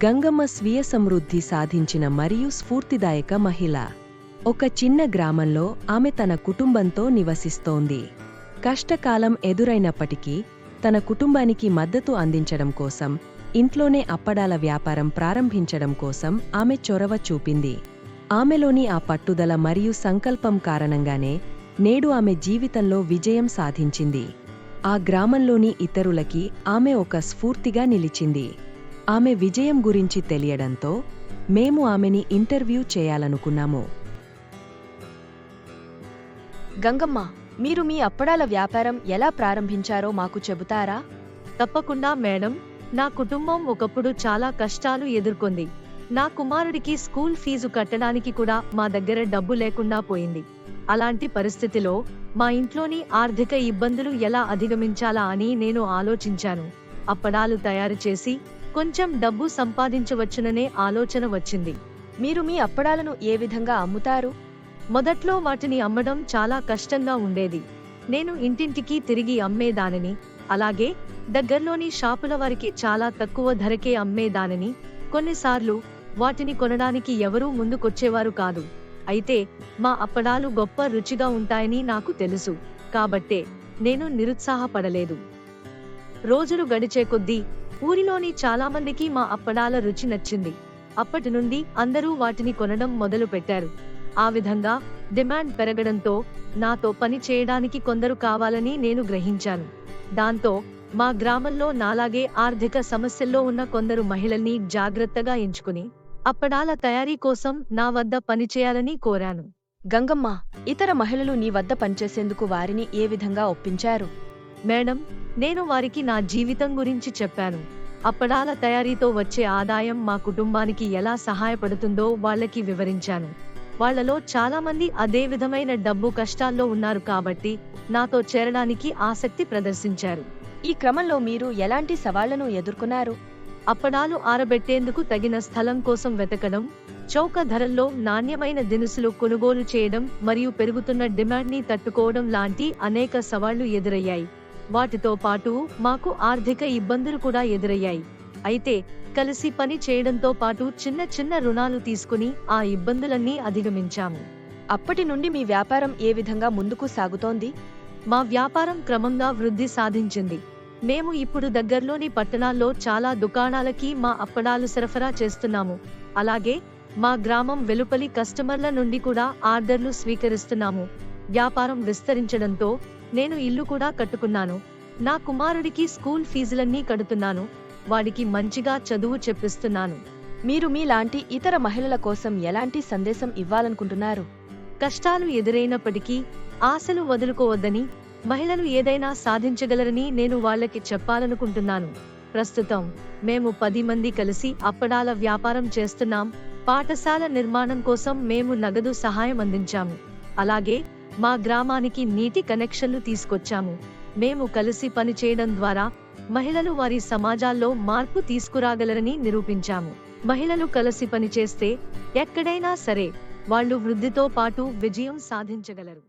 గంగమ్మ స్వీయ సమృద్ధి సాధించిన మరియు స్ఫూర్తిదాయక మహిళ. ఒక చిన్న గ్రామంలో ఆమె తన కుటుంబంతో నివసిస్తోంది. కష్టకాలం ఎదురైనప్పటికీ తన కుటుంబానికి మద్దతు అందించడం కోసం, ఇంట్లోనే అప్పడాల వ్యాపారం ప్రారంభించడం కోసం ఆమె చొరవ చూపింది. ఆమెలోని ఆ పట్టుదల మరియు సంకల్పం కారణంగానే నేడు ఆమె జీవితంలో విజయం సాధించింది. ఆ గ్రామంలోని ఇతరులకి ఆమె ఒక స్ఫూర్తిగా నిలిచింది. ఆమె విజయం గురించి తెలియడంతో మేము ఆమెని ఇంటర్వ్యూ చేయాలనుకున్నాము. గంగమ్మ, మీరు మీ అప్పడాల వ్యాపారం ఎలా ప్రారంభించారో మాకు చెబుతారా? తప్పకుండా మేడం. నా కుటుంబం ఒకప్పుడు చాలా కష్టాలు ఎదుర్కొంది. నా కుమారుడికి స్కూల్ ఫీజు కట్టడానికి కూడా మా దగ్గర డబ్బు లేకుండా పోయింది. అలాంటి పరిస్థితిలో మా ఇంట్లోని ఆర్థిక ఇబ్బందులు ఎలా అధిగమించాలా అని నేను ఆలోచించాను. అప్పడాలు తయారు చేసి కొంచెం డబ్బు సంపాదించవచ్చుననే ఆలోచన వచ్చింది. మీరు మీ అప్పడాలను ఏ విధంగా అమ్ముతారు? మొదట్లో వాటిని అమ్మడం చాలా కష్టంగా ఉండేది. నేను ఇంటింటికి తిరిగి అమ్మేదానిని, అలాగే దగ్గర్లోని షాపుల వారికి చాలా తక్కువ ధరకే అమ్మేదానిని. కొన్నిసార్లు వాటిని కొనడానికి ఎవరూ ముందుకొచ్చేవారు కాదు. అయితే మా అప్పడాలు గొప్ప రుచిగా ఉంటాయని నాకు తెలుసు, కాబట్టే నేను నిరుత్సాహపడలేదు. రోజులు గడిచే కొద్దీ ఊరిలోని చాలామందికి మా అప్పడాల రుచి నచ్చింది. అప్పటి నుండి అందరూ వాటిని కొనడం మొదలు పెట్టారు. ఆ విధంగా డిమాండ్ పెరగడంతో నాతో పని చేయడానికి కొందరు కావాలని నేను గ్రహించాను. దాంతో మా గ్రామంలో నాలాగే ఆర్థిక సమస్యల్లో ఉన్న కొందరు మహిళల్ని జాగ్రత్తగా ఎంచుకుని అప్పడాల తయారీ కోసం నా వద్ద పనిచేయాలని కోరాను. గంగమ్మ, ఇతర మహిళలు నీ వద్ద పనిచేసేందుకు వారిని ఏ విధంగా ఒప్పించారు? మేడం, నేను వారికి నా జీవితం గురించి చెప్పాను. అప్పడాల తయారీతో వచ్చే ఆదాయం మా కుటుంబానికి ఎలా సహాయపడుతుందో వాళ్లకి వివరించాను. వాళ్లలో చాలామంది అదే విధమైన డబ్బు కష్టాల్లో ఉన్నారు కాబట్టి నాతో చేరడానికి ఆసక్తి ప్రదర్శించారు. ఈ క్రమంలో మీరు ఎలాంటి సవాళ్లను ఎదుర్కొన్నారు? అప్పడాలు ఆరబెట్టేందుకు తగిన స్థలం కోసం వెతకడం, చౌక ధరల్లో నాణ్యమైన దినుసులు కొనుగోలు చేయడం మరియు పెరుగుతున్న డిమాండ్ని తట్టుకోవడం లాంటి అనేక సవాళ్లు ఎదురయ్యాయి. వాటితో పాటు మాకు ఆర్థిక ఇబ్బందులు కూడా ఎదురయ్యాయి. అయితే కలిసి పని చేయడంతో పాటు చిన్న చిన్న రుణాలు తీసుకుని ఆ ఇబ్బందులన్నీ అధిగమించాము. అప్పటి నుండి మీ వ్యాపారం ఏ విధంగా ముందుకు సాగుతోంది? మా వ్యాపారం క్రమంగా వృద్ధి సాధించింది. మేము ఇప్పుడు దగ్గర్లోని పట్టణాల్లో చాలా దుకాణాలకి మా అప్పడాలు సరఫరా చేస్తున్నాము. అలాగే మా గ్రామం వెలుపలి కస్టమర్ల నుండి కూడా ఆర్డర్లు స్వీకరిస్తున్నాము. వ్యాపారం విస్తరించడంతో నేను ఇల్లు కూడా కట్టుకున్నాను. నా కుమారుడికి స్కూల్ ఫీజులన్నీ కడుతున్నాను. వాడికి మంచిగా చదువు చెప్పిస్తున్నాను. మీరు మీలాంటి ఇతర మహిళల కోసం ఎలాంటి సందేశం ఇవ్వాలనుకుంటున్నారు? కష్టాలు ఎదురైనప్పటికీ ఆశలు వదులుకోవద్దని, మహిళలు ఏదైనా సాధించగలరని నేను వాళ్లకి చెప్పాలనుకుంటున్నాను. ప్రస్తుతం మేము 10 మంది కలిసి అప్పడాల వ్యాపారం చేస్తున్నాం. పాఠశాల నిర్మాణం కోసం మేము నగదు సహాయం అందించాము. అలాగే మా గ్రామానికి నీటి కనెక్షన్లు తీసుకొచ్చాము. మేము కలిసి పనిచేయడం ద్వారా మహిళలు వారి సమాజాల్లో మార్పు తీసుకురాగలరని నిరూపించాము. మహిళలు కలిసి పనిచేస్తే ఎక్కడైనా సరే వాళ్ళు వృద్ధితో పాటు విజయం సాధించగలరు.